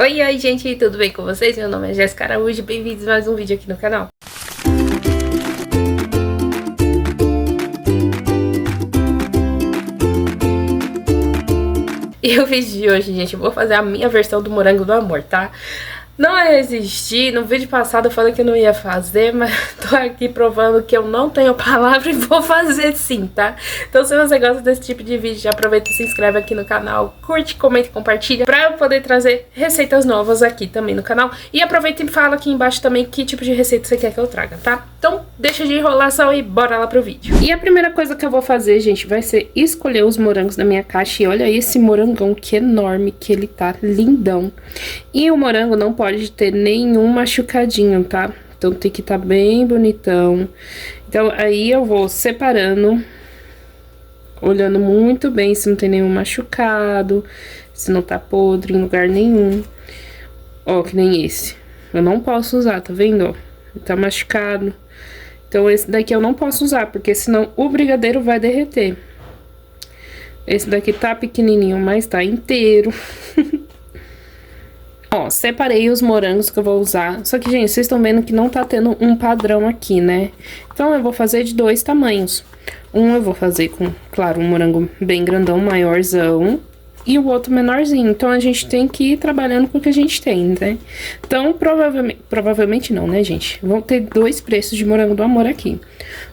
Oi, oi, gente, tudo bem com vocês? Meu nome é Jéssica Araújo, bem-vindos a mais um vídeo aqui no canal. E o vídeo de hoje, gente, eu vou fazer a minha versão do morango do amor, tá? Não resisti, no vídeo passado eu falei que eu não ia fazer, mas tô aqui provando que eu não tenho palavra e vou fazer sim, tá? Então se você gosta desse tipo de vídeo, já aproveita e se inscreve aqui no canal, curte, comenta e compartilha pra eu poder trazer receitas novas aqui também no canal. E aproveita e fala aqui embaixo também que tipo de receita você quer que eu traga, tá? Então deixa de enrolação e bora lá pro vídeo. E a primeira coisa que eu vou fazer, gente, vai ser escolher os morangos da minha caixa. E olha esse morangão que enorme que ele tá, lindão. E o morango não pode ter nenhum machucadinho, tá? Então tem que estar bem bonitão. Então aí eu vou separando, olhando muito bem se não tem nenhum machucado, se não tá podre em lugar nenhum. Ó, que nem esse. Eu não posso usar, tá vendo, ó? Tá machucado. Então esse daqui eu não posso usar, porque senão o brigadeiro vai derreter. Esse daqui tá pequenininho, mas tá inteiro. Ó, separei os morangos que eu vou usar. Só que, gente, vocês estão vendo que não tá tendo um padrão aqui, né? Então, eu vou fazer de dois tamanhos. Um eu vou fazer com, claro, um morango bem grandão, maiorzão. E o outro menorzinho. Então, a gente tem que ir trabalhando com o que a gente tem, né? Então, provavelmente não, né, gente? Vão ter dois preços de morango do amor aqui.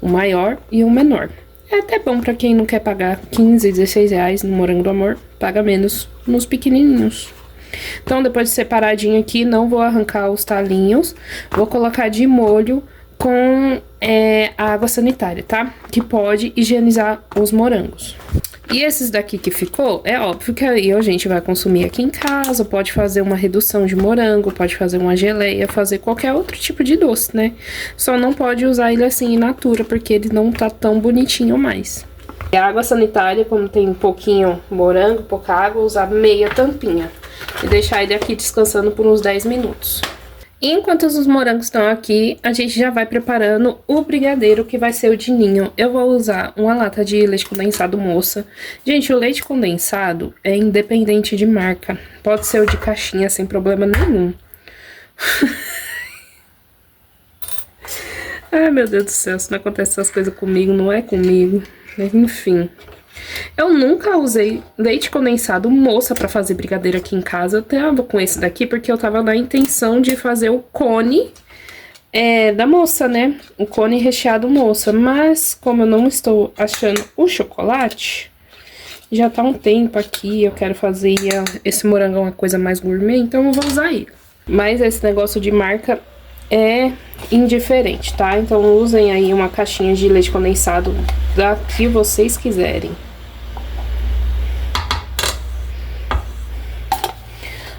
O maior e o menor. É até bom pra quem não quer pagar 15, 16 reais no morango do amor. Paga menos nos pequenininhos. Então, depois de separadinho aqui, não vou arrancar os talinhos. Vou colocar de molho com a água sanitária, tá? Que pode higienizar os morangos. E esses daqui que ficou, é óbvio que aí a gente vai consumir aqui em casa. Pode fazer uma redução de morango, pode fazer uma geleia, fazer qualquer outro tipo de doce, né? Só não pode usar ele assim in natura, porque ele não tá tão bonitinho mais. E a água sanitária, como tem pouquinho morango, pouca água, usar meia tampinha. E deixar ele aqui descansando por uns 10 minutos. E enquanto os morangos estão aqui, a gente já vai preparando o brigadeiro, que vai ser o de ninho. Eu vou usar uma lata de leite condensado moça. Gente, o leite condensado é independente de marca. Pode ser o de caixinha sem problema nenhum. Ai, meu Deus do céu, se não acontece essas coisas comigo, não é comigo. Mas, enfim. Eu nunca usei leite condensado moça pra fazer brigadeiro aqui em casa. Eu tava com esse daqui porque eu tava na intenção de fazer o cone da moça, né? O cone recheado moça. Mas como eu não estou achando o chocolate, já tá um tempo aqui, eu quero fazer esse morangão uma coisa mais gourmet, então eu vou usar ele. Mas esse negócio de marca é indiferente, tá? Então usem aí uma caixinha de leite condensado da que vocês quiserem.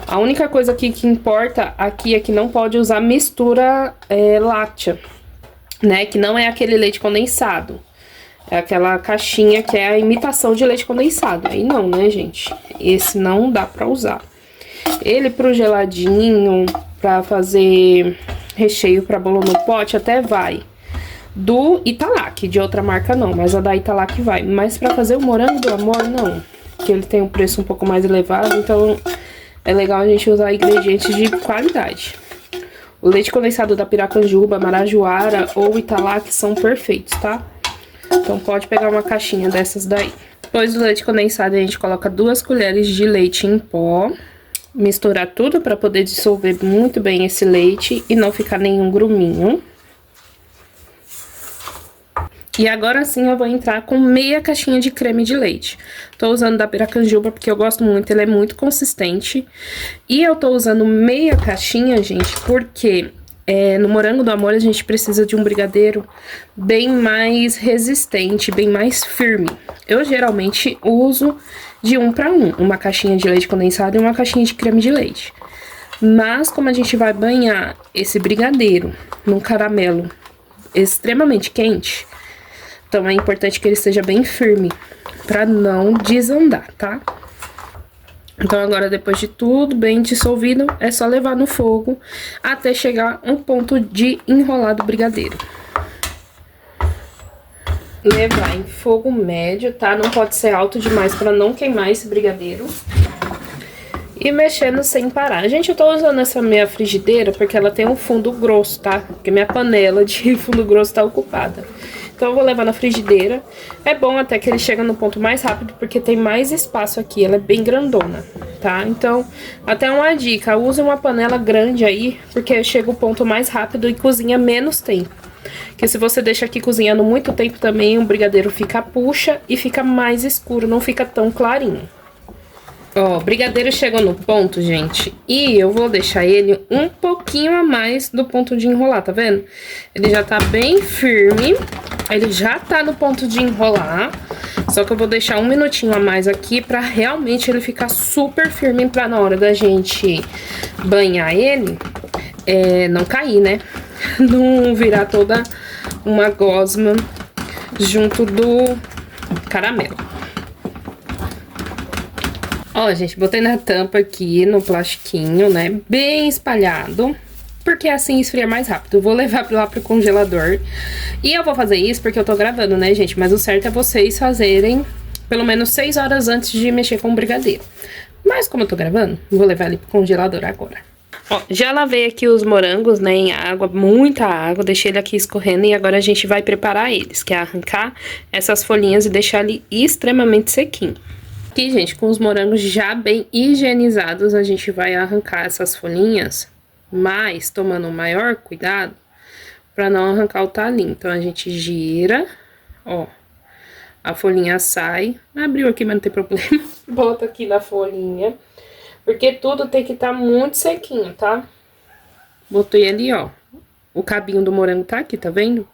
A única coisa aqui que importa aqui é que não pode usar mistura láctea, né? Que não é aquele leite condensado. É aquela caixinha que é a imitação de leite condensado. Aí não, né, gente? Esse não dá pra usar. Ele pro geladinho, pra fazer recheio pra bolo no pote, até vai. Do Italac, de outra marca não, mas a da Italac vai. Mas pra fazer o morango do amor, não. Porque ele tem um preço um pouco mais elevado, então é legal a gente usar ingredientes de qualidade. O leite condensado da Piracanjuba, Marajoara ou Italac são perfeitos, tá? Então pode pegar uma caixinha dessas daí. Depois do leite condensado, a gente coloca 2 colheres de leite em pó. Misturar tudo para poder dissolver muito bem esse leite e não ficar nenhum gruminho. E agora sim eu vou entrar com meia caixinha de creme de leite. Tô usando da Piracanjuba porque eu gosto muito, ele é muito consistente. E eu tô usando meia caixinha, gente, porque no morango do amor a gente precisa de um brigadeiro bem mais resistente, bem mais firme. Eu geralmente uso de 1 para 1, uma caixinha de leite condensado e uma caixinha de creme de leite. Mas como a gente vai banhar esse brigadeiro num caramelo extremamente quente, então é importante que ele esteja bem firme, pra não desandar, tá? Então agora, depois de tudo bem dissolvido, é só levar no fogo até chegar um ponto de enrolar do brigadeiro. Levar em fogo médio, tá? Não pode ser alto demais pra não queimar esse brigadeiro. e mexendo sem parar. Gente, eu tô usando essa minha frigideira porque ela tem um fundo grosso, tá? Porque minha panela de fundo grosso tá ocupada. Então eu vou levar na frigideira. É bom até que ele chega no ponto mais rápido, porque tem mais espaço aqui, ela é bem grandona, tá? Então, até uma dica, use uma panela grande aí, porque chega o ponto mais rápido e cozinha menos tempo. Porque se você deixa aqui cozinhando muito tempo também, o brigadeiro fica puxa e fica mais escuro, não fica tão clarinho. Ó, o brigadeiro chegou no ponto, gente, e eu vou deixar ele um pouquinho a mais do ponto de enrolar, tá vendo? Ele já tá bem firme, ele já tá no ponto de enrolar, só que eu vou deixar um minutinho a mais aqui pra realmente ele ficar super firme, pra na hora da gente banhar ele, não cair, né? Não virar toda uma gosma junto do caramelo. Ó, gente, botei na tampa aqui, no plastiquinho, né, bem espalhado, porque assim esfria mais rápido. Eu vou levar lá pro congelador. E eu vou fazer isso porque eu tô gravando, né, gente, mas o certo é vocês fazerem pelo menos 6 horas antes de mexer com o brigadeiro. Mas como eu tô gravando, vou levar ele pro congelador agora. Ó, já lavei aqui os morangos, né, em água, muita água, deixei ele aqui escorrendo e agora a gente vai preparar eles, que é arrancar essas folhinhas e deixar ele extremamente sequinho. Aqui, gente, com os morangos já bem higienizados, a gente vai arrancar essas folhinhas, mas tomando o maior cuidado para não arrancar o talinho. Então, a gente gira, ó, a folhinha sai, abriu aqui, mas não tem problema, bota aqui na folhinha, porque tudo tem que estar muito sequinho, tá? Botei ali, ó, o cabinho do morango tá aqui, tá vendo?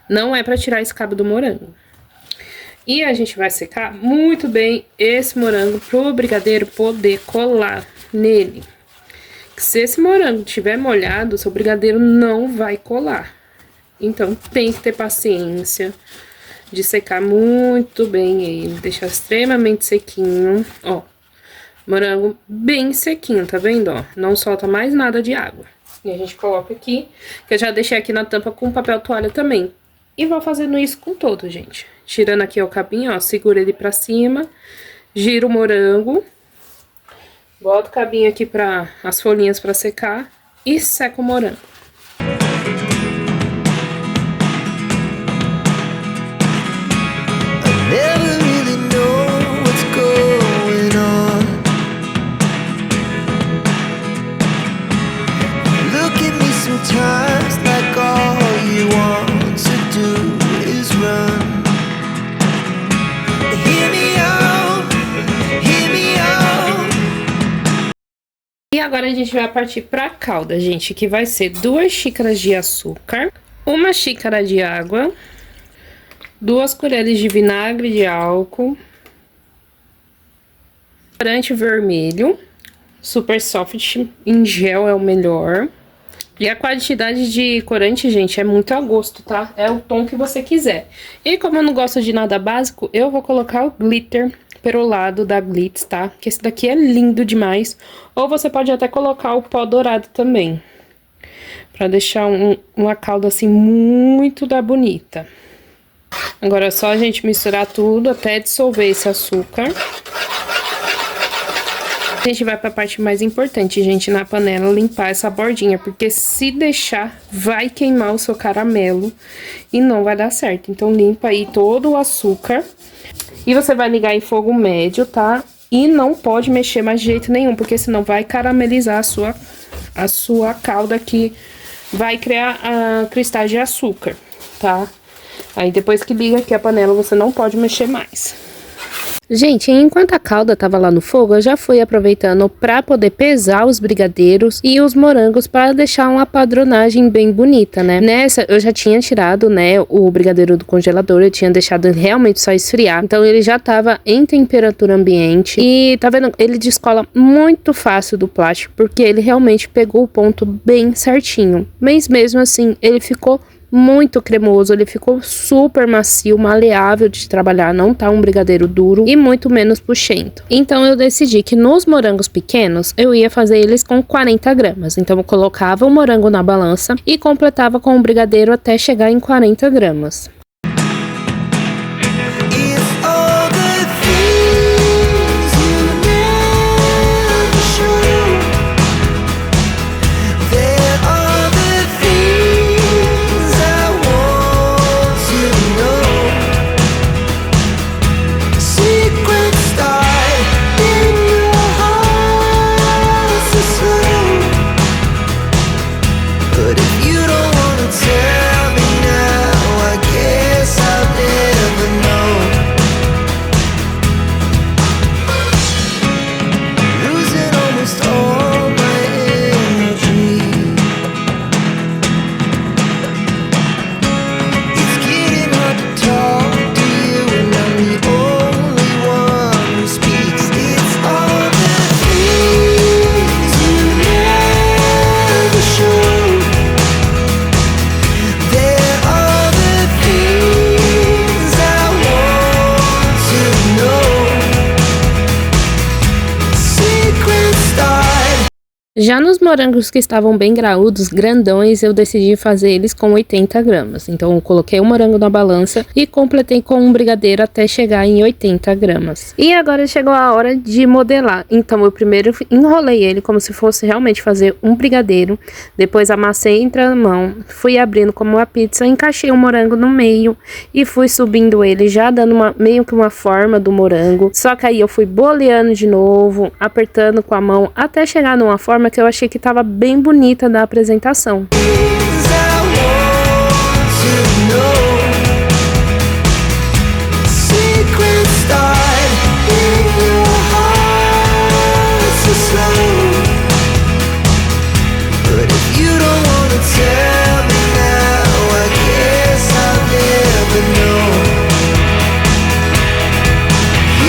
Não é para tirar esse cabo do morango. E a gente vai secar muito bem esse morango pro brigadeiro poder colar nele. Se esse morango estiver molhado, seu brigadeiro não vai colar. Então, tem que ter paciência de secar muito bem ele, deixar extremamente sequinho. Ó, morango bem sequinho, tá vendo, ó? Não solta mais nada de água. E a gente coloca aqui, que eu já deixei aqui na tampa com papel toalha também. E vou fazendo isso com todo, gente. Tirando aqui o cabinho, ó, segura ele pra cima, gira o morango, bota o cabinho aqui pra as folhinhas pra secar e seca o morango. E agora a gente vai partir pra calda, gente, que vai ser 2 xícaras de açúcar, 1 xícara de água, 2 colheres de vinagre de álcool, corante vermelho, super soft, em gel é o melhor. E a quantidade de corante, gente, é muito a gosto, tá? É o tom que você quiser. E como eu não gosto de nada básico, eu vou colocar o glitter perolado da Glitz, tá? Que esse daqui é lindo demais. Ou você pode até colocar o pó dourado também, pra deixar uma calda assim muito da bonita. Agora é só a gente misturar tudo até dissolver esse açúcar. A gente vai pra parte mais importante, gente, na panela, limpar essa bordinha, porque se deixar, vai queimar o seu caramelo e não vai dar certo. Então, limpa aí todo o açúcar. E você vai ligar em fogo médio, tá? E não pode mexer mais de jeito nenhum, porque senão vai caramelizar a sua calda, que vai criar cristais de açúcar, tá? Aí depois que liga aqui a panela, você não pode mexer mais. Gente, enquanto a calda tava lá no fogo, eu já fui aproveitando para poder pesar os brigadeiros e os morangos para deixar uma padronagem bem bonita, né? Nessa, eu já tinha tirado, né, o brigadeiro do congelador, eu tinha deixado ele realmente só esfriar, então ele já tava em temperatura ambiente e, tá vendo, ele descola muito fácil do plástico, porque ele realmente pegou o ponto bem certinho, mas mesmo assim, ele ficou muito cremoso, ele ficou super macio, maleável de trabalhar, não tá um brigadeiro duro e muito menos puxento. Então eu decidi que nos morangos pequenos eu ia fazer eles com 40 gramas. Então eu colocava o morango na balança e completava com o brigadeiro até chegar em 40 gramas. Já nos morangos que estavam bem graúdos, grandões, eu decidi fazer eles com 80 gramas. Então eu coloquei o morango na balança e completei com um brigadeiro até chegar em 80 gramas. E agora chegou a hora de modelar. Então eu primeiro enrolei ele como se fosse realmente fazer um brigadeiro. Depois amassei entre a mão, fui abrindo como uma pizza, encaixei o morango no meio e fui subindo ele, já dando meio que uma forma do morango. Só que aí eu fui boleando de novo, apertando com a mão até chegar numa forma que eu achei que estava bem bonita da apresentação.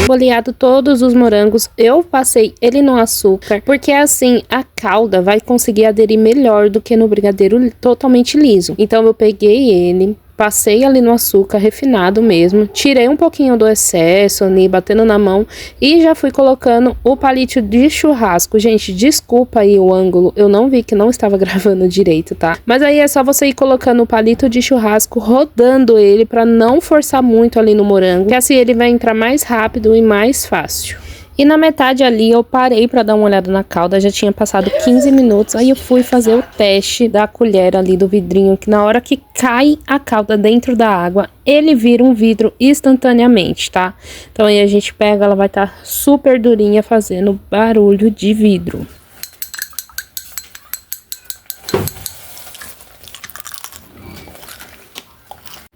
Boleado todos os morangos, eu passei ele no açúcar, porque assim a calda vai conseguir aderir melhor do que no brigadeiro totalmente liso. Então eu peguei ele, passei ali no açúcar refinado mesmo, tirei um pouquinho do excesso ali, batendo na mão, e já fui colocando o palito de churrasco. Gente, desculpa aí o ângulo, eu não vi que não estava gravando direito, tá? Mas aí é só você ir colocando o palito de churrasco, rodando ele pra não forçar muito ali no morango, que assim ele vai entrar mais rápido e mais fácil. E na metade ali eu parei para dar uma olhada na calda, já tinha passado 15 minutos, aí eu fui fazer o teste da colher ali do vidrinho, que na hora que cai a calda dentro da água, ele vira um vidro instantaneamente, tá? Então aí a gente pega, ela vai estar super durinha fazendo barulho de vidro.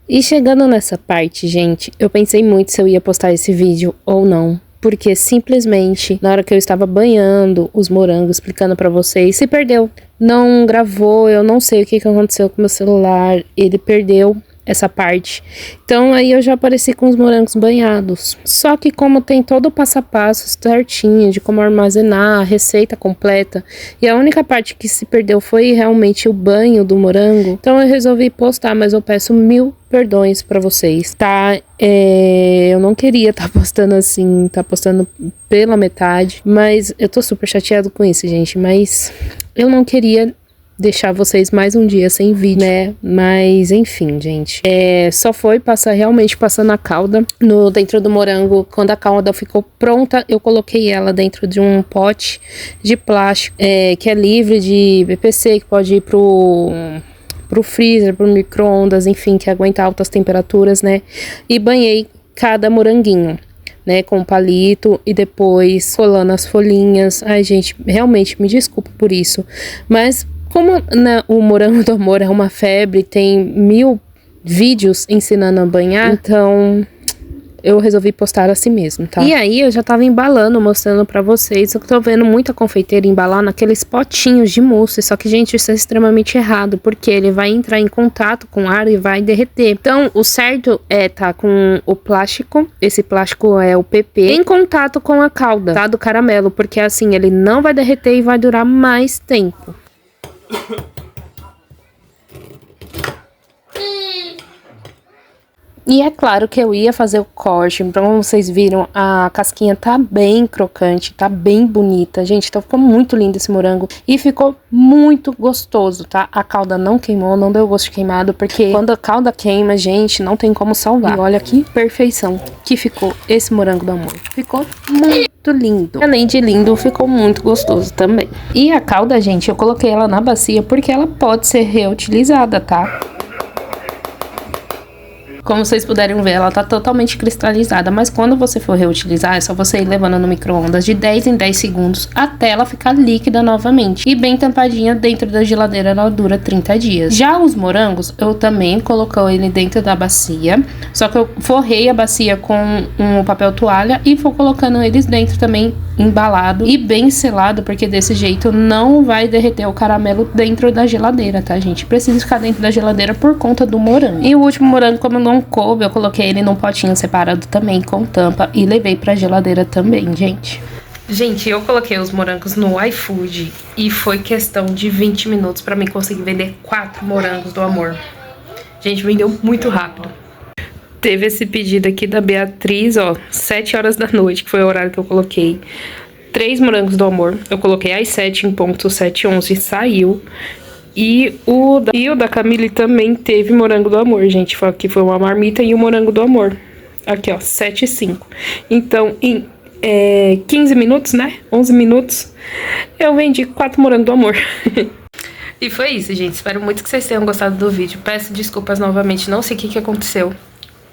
E chegando nessa parte, gente, eu pensei muito se eu ia postar esse vídeo ou não. Porque simplesmente, na hora que eu estava banhando os morangos, explicando pra vocês, se perdeu. Não gravou, eu não sei o que aconteceu com o meu celular, ele perdeu essa parte. Então aí eu já apareci com os morangos banhados. Só que como tem todo o passo a passo certinho de como armazenar, a receita completa, e a única parte que se perdeu foi realmente o banho do morango, então eu resolvi postar, mas eu peço 1000 perdões pra vocês, tá? Eu não queria estar postando assim, tá postando pela metade, mas eu tô super chateado com isso, gente, mas eu não queria deixar vocês mais um dia sem vídeo, né? Mas enfim, gente, só foi realmente passando a calda dentro do morango. Quando a calda ficou pronta, eu coloquei ela dentro de um pote de plástico, que é livre de BPC, que pode ir pro freezer, pro micro-ondas, enfim, que aguenta altas temperaturas, né? E banhei cada moranguinho, né, com o palito e depois colando as folhinhas. Ai, gente, realmente me desculpa por isso, mas como o morango do amor é uma febre, tem 1000 vídeos ensinando a banhar, então eu resolvi postar assim mesmo, tá? E aí eu já tava embalando, mostrando pra vocês. Eu tô vendo muita confeiteira embalar naqueles potinhos de mousse, só que, gente, isso é extremamente errado, porque ele vai entrar em contato com o ar e vai derreter. Então, o certo é tá com o plástico, esse plástico é o PP, em contato com a calda, tá? Do caramelo, porque assim ele não vai derreter e vai durar mais tempo. E é claro que eu ia fazer o corte, como vocês viram, a casquinha tá bem crocante, tá bem bonita, gente, então ficou muito lindo esse morango e ficou muito gostoso, tá? A calda não queimou, não deu gosto de queimado, porque quando a calda queima, gente, não tem como salvar. E olha que perfeição que ficou esse morango do amor, ficou muito lindo. Além de lindo, ficou muito gostoso também. E a calda, gente, eu coloquei ela na bacia porque ela pode ser reutilizada, tá? Como vocês puderem ver, ela tá totalmente cristalizada, mas quando você for reutilizar, é só você ir levando no micro-ondas de 10 em 10 segundos até ela ficar líquida novamente. E bem tampadinha dentro da geladeira, ela dura 30 dias. Já os morangos, eu também coloquei ele dentro da bacia, só que eu forrei a bacia com um papel toalha e vou colocando eles dentro também, embalado e bem selado, porque desse jeito não vai derreter o caramelo dentro da geladeira, tá, gente? Precisa ficar dentro da geladeira por conta do morango. E o último morango, como não coube, eu coloquei ele num potinho separado também com tampa e levei pra geladeira também, gente. Gente, eu coloquei os morangos no iFood e foi questão de 20 minutos pra mim conseguir vender 4 morangos do amor. Gente, vendeu muito rápido. Teve esse pedido aqui da Beatriz, ó, 7 horas da noite, que foi o horário que eu coloquei. 3 morangos do amor. Eu coloquei às 7 em ponto 7h11, saiu. E o da Camille também teve morango do amor, gente. Aqui foi uma marmita e o morango do amor. Aqui, ó, 7h05. Então, em 15 minutos, né? 11 minutos, eu vendi 4 morangos do amor. E foi isso, gente. Espero muito que vocês tenham gostado do vídeo. Peço desculpas novamente, não sei o que aconteceu.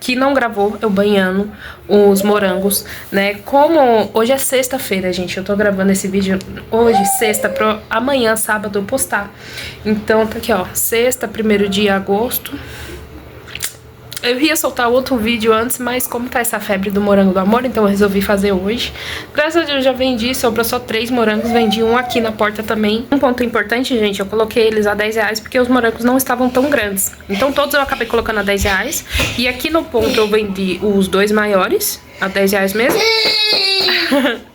Que não gravou eu banhando os morangos, né? Como hoje é sexta-feira, gente, eu tô gravando esse vídeo hoje, sexta, pra amanhã, sábado, eu postar. Então, tá aqui, ó, sexta, 1º de agosto. Eu ia soltar outro vídeo antes, mas como tá essa febre do morango do amor, então eu resolvi fazer hoje. Graças a Deus eu já vendi, sobrou só 3 morangos, vendi um aqui na porta também. Um ponto importante, gente, eu coloquei eles a R$10 porque os morangos não estavam tão grandes. Então todos eu acabei colocando a R$10. E aqui no ponto eu vendi os 2 maiores, a R$10 mesmo.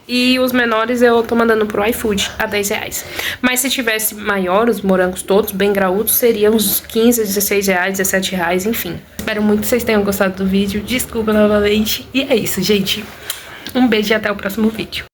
E os menores eu tô mandando pro iFood a R$10. Mas se tivesse maior, os morangos todos, bem graúdos, seriam uns 15, R$16, R$17, enfim. Espero muito que vocês tenham gostado do vídeo. Desculpa novamente. E é isso, gente. Um beijo e até o próximo vídeo.